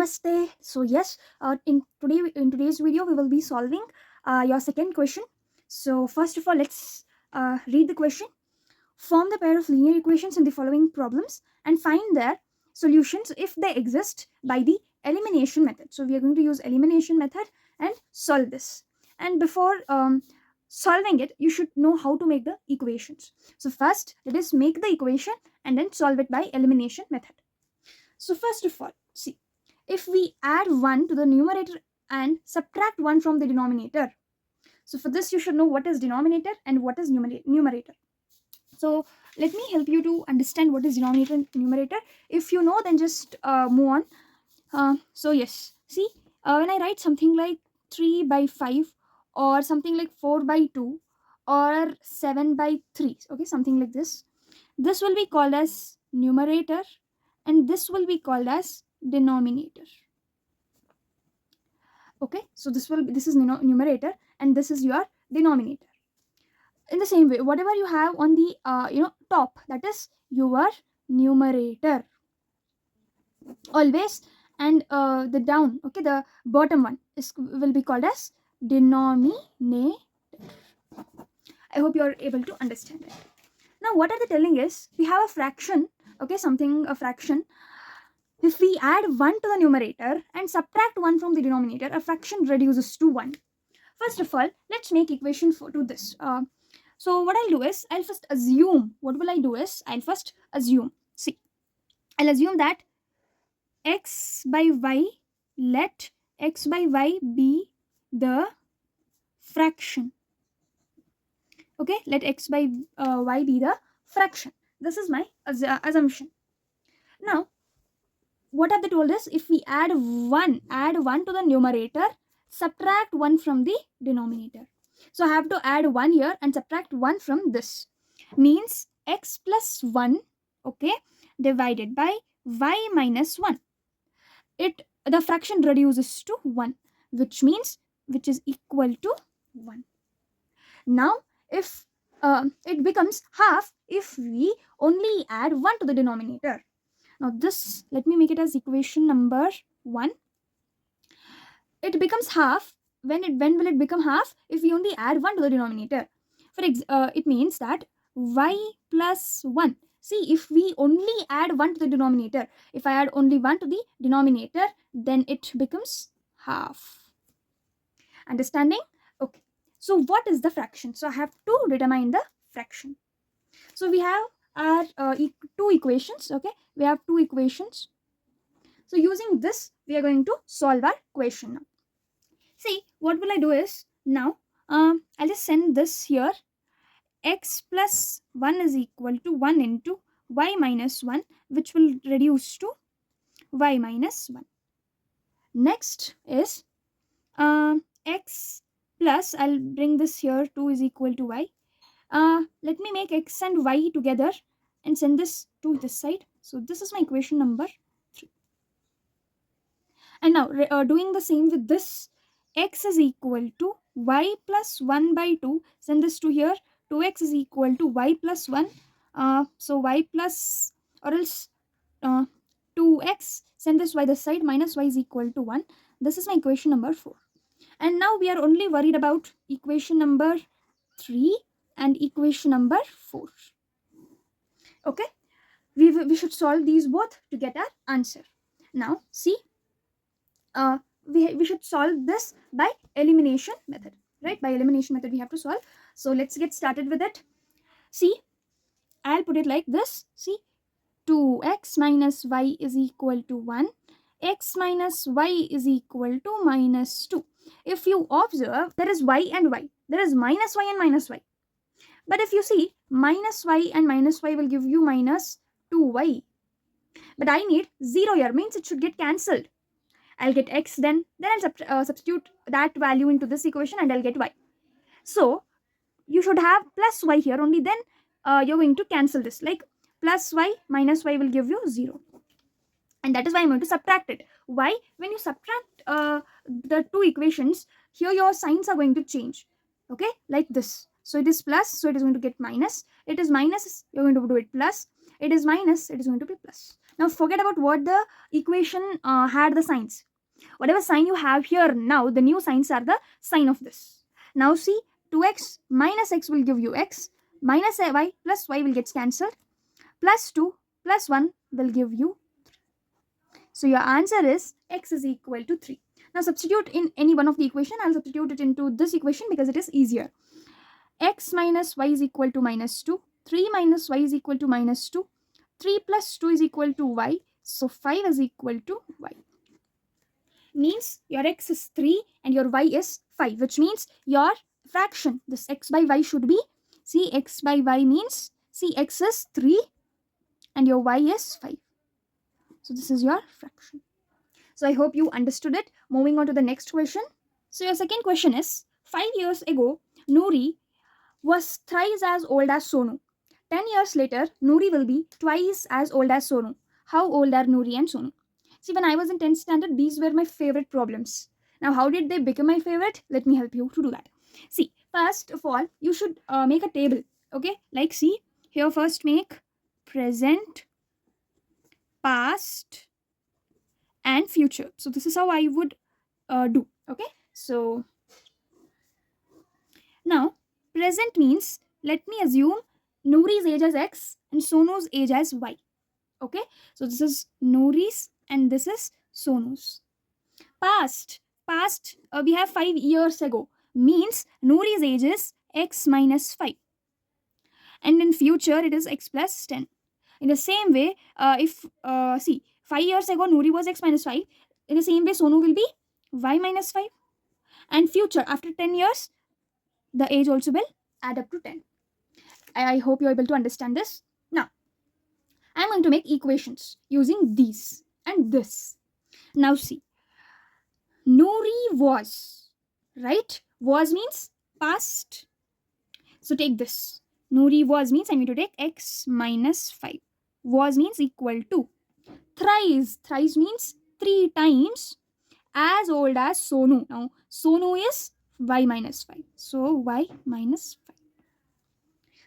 Namaste. So yes, in today's video we will be solving your second question. So first of all, let's read the question. Form the pair of linear equations in the following problems and find their solutions if they exist by the elimination method. So we are going to use elimination method and solve this. And before solving it, you should know how to make the equations. So first, let us make the equation and then solve it by elimination method. So first of all, see, if we add 1 to the numerator and subtract 1 from the denominator. So for this, you should know what is denominator and what is numerator. So let me help you to understand what is denominator and numerator. If you know, then just move on. So yes, see, when I write something like 3 by 5 or something like 4 by 2 or 7 by 3, okay, something like this will be called as numerator and this will be called as denominator. Okay, so this is numerator and this is your denominator. In the same way, whatever you have on the top, that is your numerator always, and the down, okay, the bottom one will be called as denominator. I hope you are able to understand it. Now what are they telling is, we have a fraction, okay, a fraction. If we add 1 to the numerator and subtract 1 from the denominator, a fraction reduces to 1. First of all, let's make equation to this. So what I'll do is, I'll first assume, see, I'll assume that x by y, let x by y be the fraction. Okay, let x by y be the fraction. This is my assumption. Now, what have they told us? If we add 1 to the numerator, subtract 1 from the denominator. So I have to add 1 here and subtract 1 from this. Means x plus 1, okay, divided by y minus 1. The fraction reduces to 1, which is equal to 1. Now, if it becomes half if we only add 1 to the denominator. Now this, let me make it as equation number 1. It becomes half. When will it become half? If we only add 1 to the denominator. It means that y plus 1. See, if we only add 1 to the denominator, if I add only 1 to the denominator, then it becomes half. Understanding? Okay. So what is the fraction? So I have to determine the fraction. So we have our two equations. Okay, we have two equations. So using this, we are going to solve our equation now. See, what will I do is, now I'll just send this here. X plus 1 is equal to 1 into y minus 1, which will reduce to y minus 1. Next is x plus, I'll bring this here, 2 is equal to y. Let me make x and y together and send this to this side. So this is my equation number 3. And now doing the same with this, x is equal to y plus 1 by 2. Send this to here. 2x is equal to y plus 1. So y plus, or else 2x, send this by this side, minus y is equal to 1. This is my equation number 4. And now we are only worried about equation number 3 and equation number 4. Okay, we should solve these both to get our answer. Now see, we should solve this by elimination method, right? By elimination method we have to solve. So let's get started with it. See, I'll put it like this. See, 2x minus y is equal to 1. X minus y is equal to minus 2. If you observe, there is y and y. There is minus y and minus y. But if you see, minus y and minus y will give you minus 2y. But I need 0 here, means it should get cancelled. I'll get x, then I'll substitute that value into this equation and I'll get y. So you should have plus y here, only then you're going to cancel this. Like plus y minus y will give you 0. And that is why I'm going to subtract it. Why? When you subtract the two equations, here your signs are going to change. Okay, like this. So it is plus, so it is going to get minus. It is minus, you're going to do it plus. It is minus, it is going to be plus. Now forget about what the equation had the signs. Whatever sign you have here now, the new signs are the sign of this. Now see, 2x minus x will give you x, minus y plus y will get cancelled, plus 2 plus 1 will give you. So your answer is x is equal to 3. Now substitute in any one of the equation. I'll substitute it into this equation because it is easier. X minus y is equal to minus 2. 3 minus y is equal to minus 2. 3 plus 2 is equal to y. So 5 is equal to y. Means your x is 3 and your y is 5, which means your fraction, this x by y should be, see, x by y means, see, x is 3 and your y is 5. So this is your fraction. So I hope you understood it. Moving on to the next question. So your second question is, 5 years ago, Noori was thrice as old as Sonu. 10 years later, Noori will be twice as old as Sonu. How old are Noori and Sonu? See, when I was in 10th standard, these were my favorite problems. Now, how did they become my favorite? Let me help you to do that. See, first of all, you should make a table. Okay, like see, here first make present, past, and future. So this is how I would do. Okay, so now present means, let me assume Noori's age as x and Sonu's age as y. Okay, so this is Noori's and this is Sonu's. Past we have 5 years ago, means Noori's age is x minus 5, and in future it is x plus 10. In the same way, if see, 5 years ago Noori was x minus 5, in the same way Sonu will be y minus 5, and future after 10 years the age also will add up to 10. I hope you're able to understand this. Now I'm going to make equations using these and this. Now see, Noori was, right? Was means past. So take this. Noori was means I need to take x minus 5. Was means equal to. Thrice. Thrice means 3 times as old as Sonu. Now Sonu is y minus 5. So y minus 5.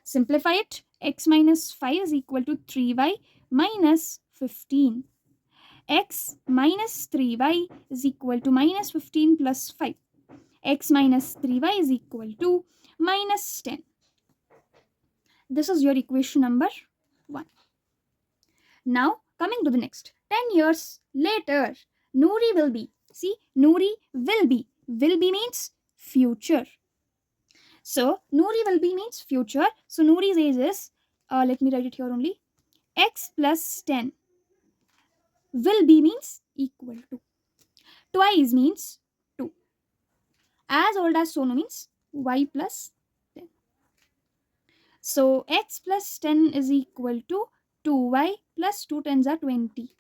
Simplify it. X minus 5 is equal to 3y minus 15. X minus 3y is equal to minus 15 plus 5. X minus 3y is equal to minus 10. This is your equation number 1. Now coming to the next. 10 years later, Noori will be. See, Noori will be. Will be means future. So Noori will be means future. So Noori's age is, let me write it here only, x plus 10. Will be means equal to. Twice means 2. As old as Sonu means y plus 10. So x plus 10 is equal to 2y plus 2 tens are 20.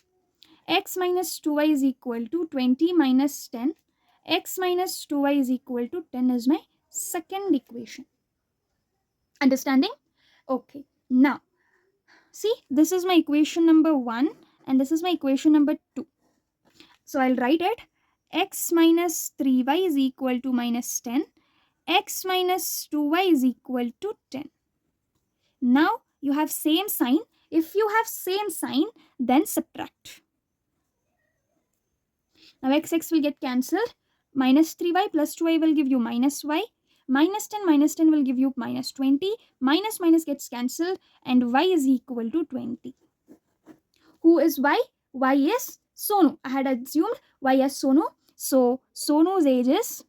X minus 2y is equal to 20 minus 10. X minus 2y is equal to 10 is my second equation. Understanding? Okay. Now, see, this is my equation number 1 and this is my equation number 2. So I'll write it. X minus 3y is equal to minus 10. X minus 2y is equal to 10. Now you have same sign. If you have same sign, then subtract. Now x will get cancelled. Minus 3y plus 2y will give you minus y. Minus 10 will give you minus 20. Minus minus gets cancelled and y is equal to 20. Who is y? Y is Sonu. I had assumed y as Sonu. So Sonu's age is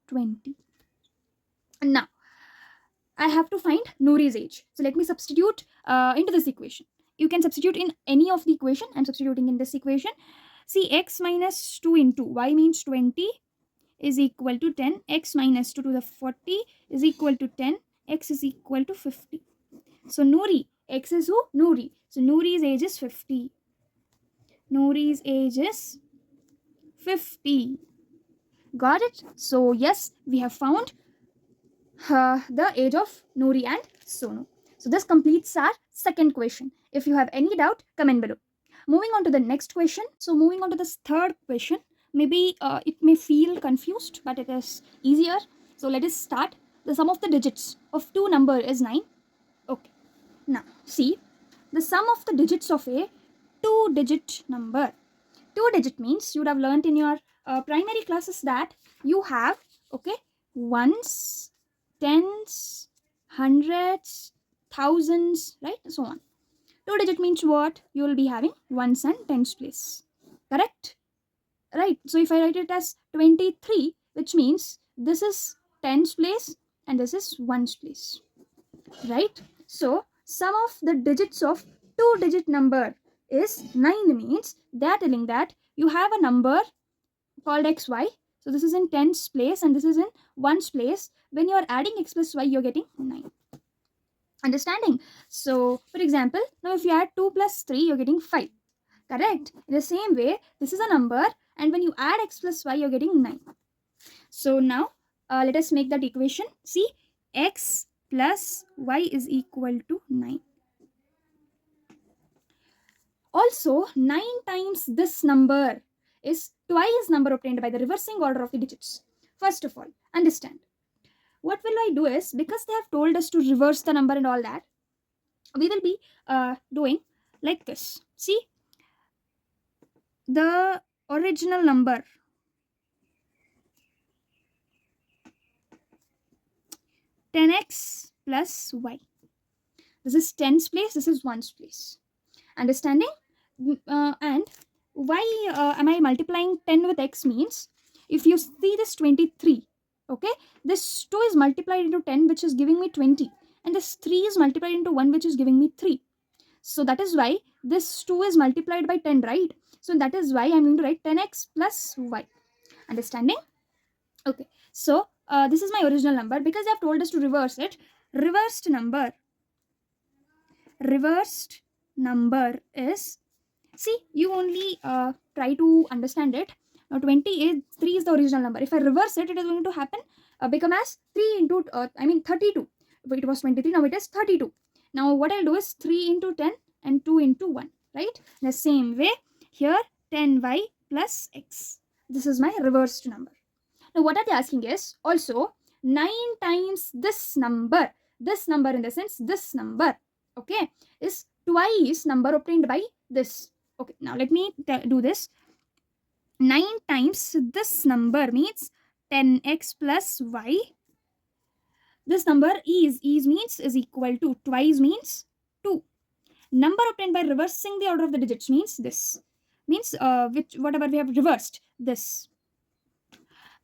20. And now I have to find Noori's age. So let me substitute into this equation. You can substitute in any of the equation. I'm substituting in this equation. See, x minus 2 into y means 20 is equal to 10. X minus 2 to the 40 is equal to 10. X is equal to 50. So Noori, x is who? Noori. So Noori's age is 50. Noori's age is 50. Got it? So yes, we have found the age of Noori and Sonu. So this completes our second question. If you have any doubt, comment below. Moving on to the next question. So moving on to this third question. Maybe it may feel confused, but it is easier. So let us start. The sum of the digits of two number is 9. Okay. Now see, the sum of the digits of a 2-digit number. 2-digit means you would have learnt in your primary classes that you have, okay, ones, tens, hundreds, thousands, right, so on. 2-digit means what? You will be having ones and tens place, correct? Right, so if I write it as 23, which means this is tens place and this is ones place, right? So sum of the digits of 2-digit number is 9, means they are telling that you have a number called xy. So this is in tens place and this is in ones place. When you are adding x plus y, you're getting 9. Understanding? So for example, now if you add 2 plus 3, you're getting 5. Correct? In the same way, this is a number and when you add x plus y, you're getting 9. So now let us make that equation. See, x plus y is equal to 9. Also, 9 times this number is twice number obtained by the reversing order of the digits. First of all, understand. What will I do is, because they have told us to reverse the number and all that, we will be doing like this. See, the original number, ten x plus y. This is tens place, this is ones place. Understanding? And why am I multiplying 10 with x means, if you see this 23, okay, this 2 is multiplied into 10, which is giving me 20, and this 3 is multiplied into 1, which is giving me 3. So that is why this 2 is multiplied by 10, right? So that is why I'm going to write 10x plus y. Understanding? Okay, so this is my original number. Because they have told us to reverse it, reversed number is, see, you only try to understand it. Now 3 is the original number. If I reverse it, it is going to happen become as 3 into 32. It was 23, now it is 32. Now what I'll do is 3 into 10 and 2 into 1, right? The same way here, 10y plus x. This is my reversed number. Now what are they asking is, also 9 times this number in the sense this number, okay, is twice number obtained by this. Okay, now let me do this. 9 times this number means 10x plus y. This number is means is equal to, twice means 2. Number obtained by reversing the order of the digits means this. Means whatever we have reversed, this.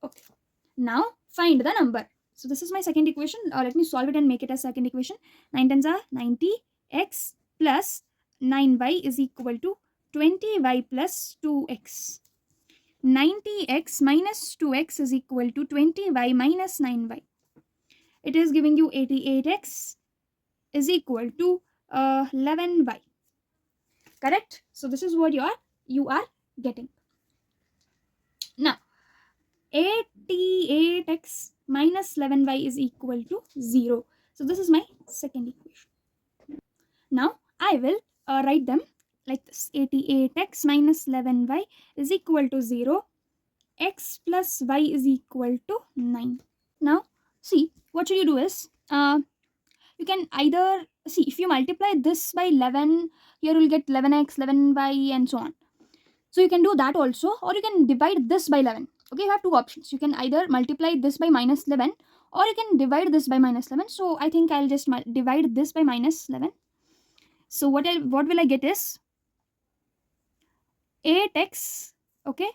Okay, now find the number. So this is my second equation. Let me solve it and make it as second equation. 9 tens are 90, x plus 9y is equal to 20y plus 2x. 90x minus 2x is equal to 20y minus 9y. It is giving you 88x is equal to 11y. Correct? So this is what you are getting. Now 88x minus 11y is equal to 0. So this is my second equation. Now I will write them like this. 88x minus 11y is equal to 0. X plus y is equal to 9. Now see, what should you do is, you can either, see, if you multiply this by 11, here you will get 11x, 11y and so on. So you can do that also, or you can divide this by 11. Okay, you have two options. You can either multiply this by minus 11 or you can divide this by minus 11. So I think I'll just divide this by minus 11. So what will I get is 8x, okay,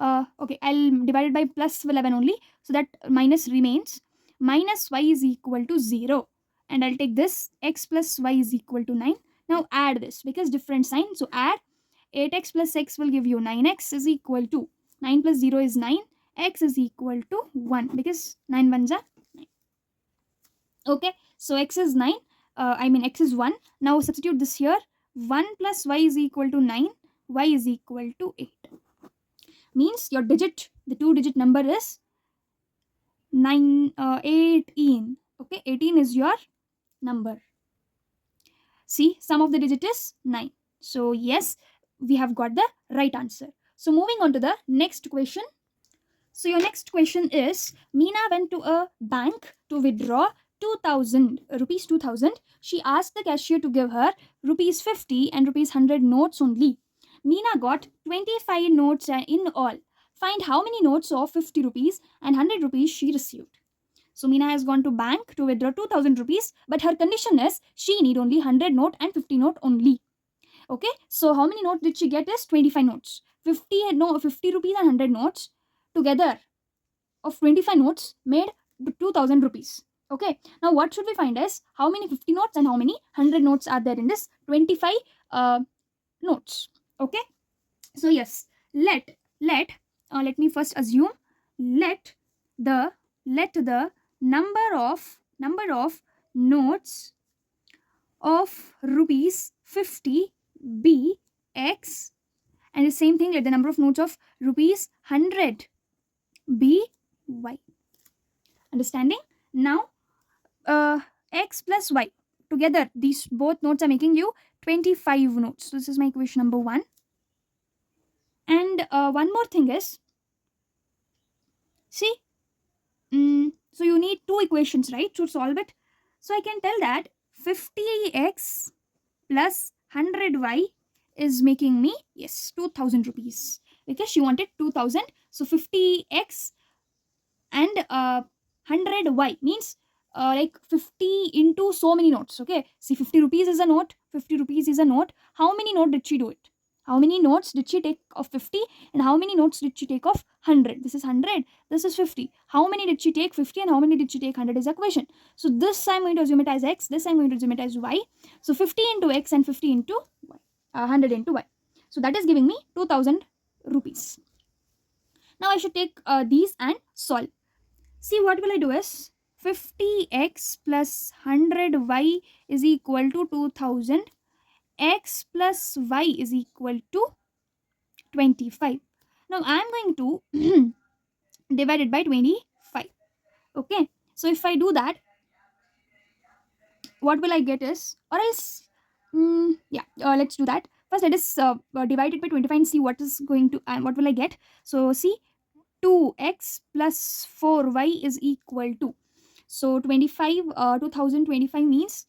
okay, I'll divide it by plus 11 only, so that minus remains. Minus y is equal to 0, and I'll take this, x plus y is equal to 9. Now add this, because different sign, so add 8x plus x will give you 9x is equal to 9 plus 0 is 9, x is equal to 1, because 9 ones are 9. Okay, so x is 9, x is 1. Now substitute this here. 1 plus y is equal to 9, y is equal to 8. Means your digit, the 2-digit number is 18. Okay, 18 is your number. See, sum of the digit is 9. So yes, we have got the right answer. So moving on to the next question. So your next question is, Meena went to a bank to withdraw rupees 2000, she asked the cashier to give her rupees 50 and rupees 100 notes only. Meena got 25 notes in all. Find how many notes of 50 rupees and 100 rupees she received. So Meena has gone to bank to withdraw 2000 rupees, but her condition is she need only 100 note and 50 note only. Okay, so how many notes did she get is 25 notes. 50 rupees and 100 notes together of 25 notes made 2000 rupees. Okay, now what should we find is how many 50 notes and how many 100 notes are there in this 25 notes. Okay, so yes, let me first assume let the number of notes of rupees 50 be x, and the same thing, let the number of notes of rupees 100 be y. Understanding? Now x plus y together, these both notes are making you 25 notes. So this is my equation number 1. And one more thing is, see, so you need two equations, right, to solve it. So I can tell that 50x plus 100y is making me, yes, 2000 rupees, because she wanted 2000. So 50x and 100y means like 50 into so many notes. Okay, see, 50 rupees is a note, 50 rupees is a note. How many note did she do it? How many notes did she take of 50 and how many notes did she take of 100? This is 100, this is 50. How many did she take 50 and how many did she take 100 is the question. So this I'm going to assume it as x, this I'm going to assume it as y. So 50 into x and 50 into y, 100 into y. So that is giving me 2000 rupees. Now I should take these and solve. See, what will I do is 50x plus 100y is equal to 2000. X plus y is equal to 25. Now I am going to divide it by 25. Okay, so if I do that, what will I get is, or else, let's do that. First, let us divide it by 25 and see what is going to, what will I get. So see, 2x plus 4y is equal to, so 25, 2025 means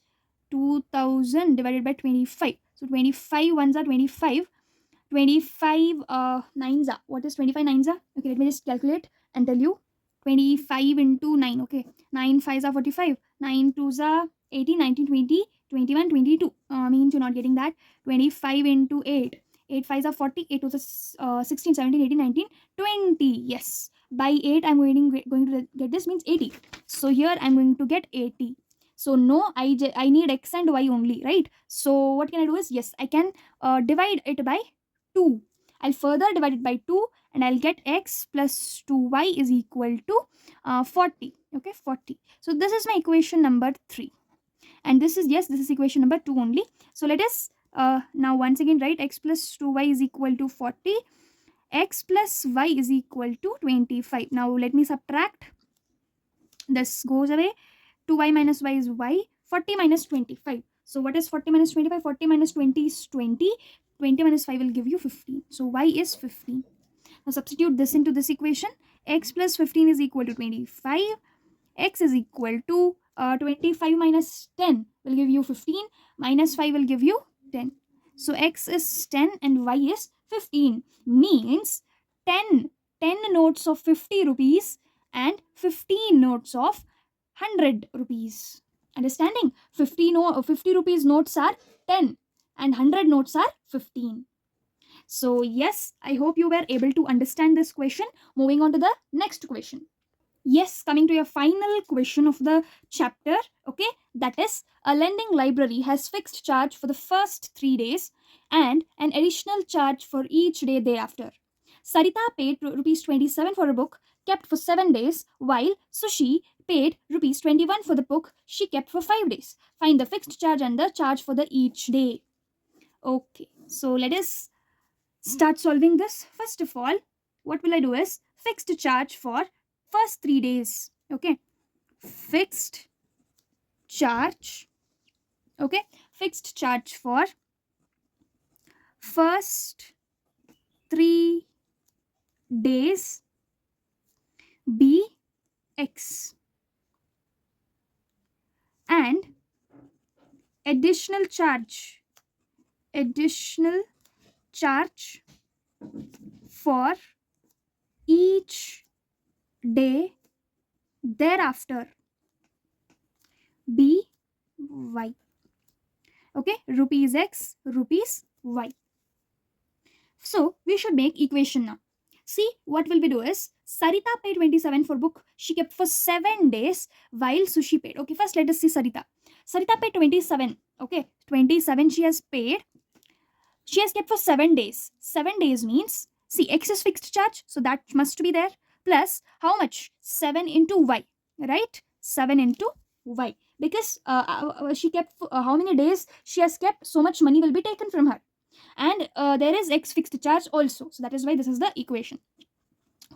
2000 divided by 25. So 25 ones are 25. 25 nines are, what is 25 nines are? Okay, let me just calculate and tell you. 25 into 9. Okay, 9 fives are 45. 9 twos are 18, 19, 20, 21, 22. Means you're not getting that. 25 into 8. 8 fives are 40. 8 twos are 16, 17, 18, 19, 20. Yes. By 8, I'm going to get this, means 80. So here I'm going to get 80. So no, I need x and y only, right? So what can I do is, yes, I can divide it by 2. I'll further divide it by 2 and I'll get x plus 2y is equal to 40. Okay, 40. So this is my equation number 3. And this is, yes, this is equation number 2 only. So let us now once again write x plus 2y is equal to 40. X plus y is equal to 25. Now let me subtract. This goes away. 2y minus y is y. 40 minus 25. So what is 40 minus 25? 40 minus 20 is 20. 20 minus 5 will give you 15. So y is 15. Now substitute this into this equation. X plus 15 is equal to 25. X is equal to 25 minus 10 will give you 15. Minus 5 will give you 10. So x is 10 and y is 15. Means 10 notes of 50 rupees and 15 notes of 100 rupees. Understanding? 50 rupees notes are 10 and 100 notes are 15. So yes, I hope you were able to understand this question. Moving on to the next question. Yes, coming to your final question of the chapter. Okay, that is, a lending library has fixed charge for the first 3 days and an additional charge for each day thereafter. Sarita paid rupees 27 for a book kept for 7 days, while Sushi paid rupees 21 for the book she kept for 5 days. Find the fixed charge and the charge for the each day. Okay, so let us start solving this. First of all, what will I do is fixed charge for first 3 days. Okay, fixed charge. Okay, fixed charge for first 3 days be x. and additional charge for each day thereafter be y. Okay, rupees x, rupees y. So we should make equation now. See, what will we do is Sarita paid 27 for book. She kept for 7 days while Sushi paid. Okay, first let us see Sarita. Sarita paid 27. Okay, 27 she has paid. She has kept for 7 days. 7 days means, see, x is fixed charge, so that must be there. Plus, how much? 7 into y, right? 7 into y. Because she kept, how many days she has kept, so much money will be taken from her. And there is x fixed charge also. So that is why this is the equation.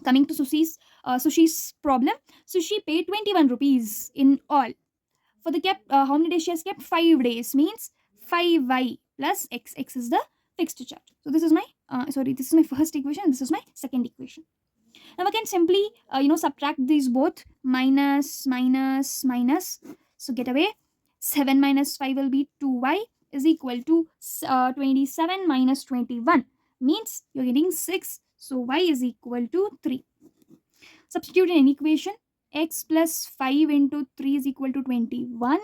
Coming to Sushi's problem. Sushi paid 21 rupees in all. For the kept, how many days she has kept? 5 days means 5y plus x. X is the fixed charge. So this is my this is my first equation. This is my second equation. Now I can simply subtract these both, minus minus minus. So get away. 7 minus 5 will be 2y is equal to 27 minus 21 means you're getting 6. So y is equal to 3. Substitute in an equation. X plus 5 into 3 is equal to 21.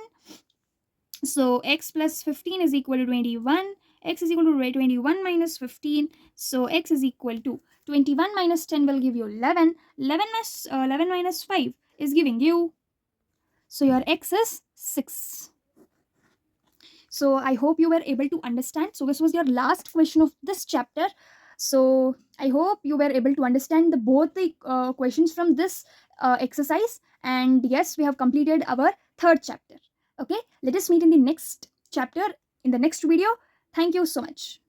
So x plus 15 is equal to 21. X is equal to 21 minus 15. So x is equal to 21 minus 10 will give you 11. 11 minus 5 is giving you. So your x is 6. So I hope you were able to understand. So this was your last question of this chapter. So I hope you were able to understand both the questions from this exercise. And yes, we have completed our third chapter. Okay, let us meet in the next chapter in the next video. Thank you so much.